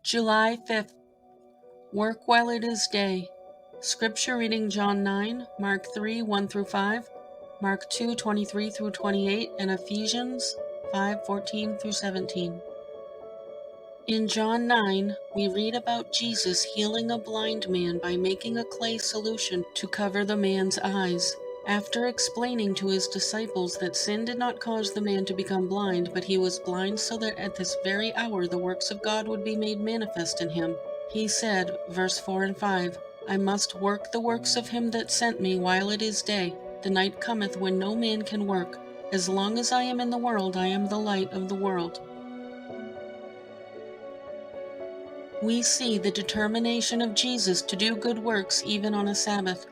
July 5th. Work while it is day. Scripture reading John 9, Mark 3, 1 through 5, Mark 2, 23 through 28, and Ephesians 5, 14 through 17. In John 9, we read about Jesus healing a blind man by making a clay solution to cover the man's eyes. After explaining to his disciples that sin did not cause the man to become blind, but he was blind so that at this very hour the works of God would be made manifest in him, he said, verse 4 and 5, I must work the works of him that sent me while it is day. The night cometh when no man can work. As long as I am in the world, I am the light of the world. We see the determination of Jesus to do good works even on a Sabbath.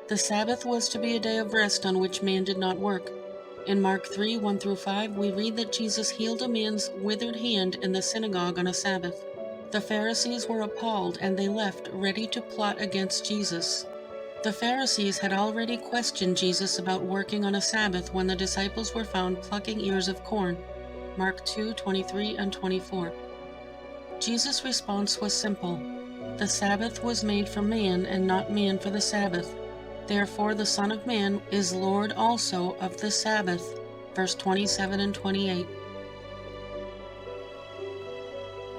The Sabbath was to be a day of rest on which man did not work. In Mark 3, 1 through 5, we read that Jesus healed a man's withered hand in the synagogue on a Sabbath. The Pharisees were appalled and they left, ready to plot against Jesus. The Pharisees had already questioned Jesus about working on a Sabbath when the disciples were found plucking ears of corn. Mark 2, 23 and 24. Jesus' response was simple. The Sabbath was made for man and not man for the Sabbath. Therefore the Son of Man is Lord also of the Sabbath. Verse 27 and 28.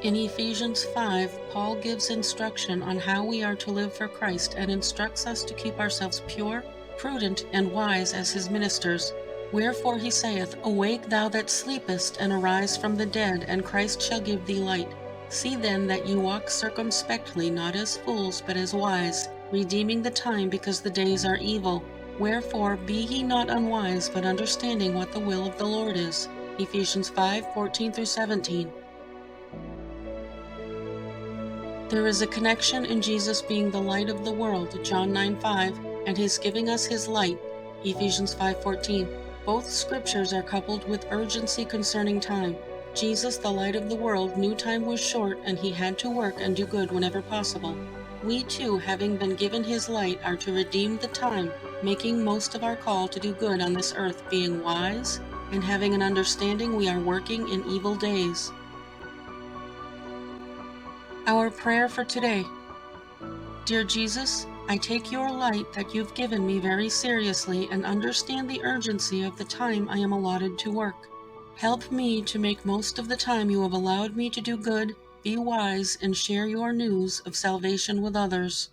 In Ephesians 5, Paul gives instruction on how we are to live for Christ and instructs us to keep ourselves pure, prudent, and wise as his ministers. Wherefore he saith, Awake thou that sleepest, and arise from the dead, and Christ shall give thee light. See then that you walk circumspectly, not as fools, but as wise, redeeming the time, because the days are evil. Wherefore be ye not unwise, but understanding what the will of the Lord is. Ephesians 5, 14 through 17. There is a connection in Jesus being the light of the world, John 9, 5, and his giving us his light, Ephesians 5:14. Both scriptures are coupled with urgency concerning time. Jesus, the light of the world, knew time was short and he had to work and do good whenever possible. We too, having been given his light, are to redeem the time, making most of our call to do good on this earth, being wise and having an understanding we are working in evil days. Our prayer for today. Dear Jesus, I take your light that you've given me very seriously and understand the urgency of the time I am allotted to work. Help me to make most of the time you have allowed me to do good, be wise, and share your news of salvation with others.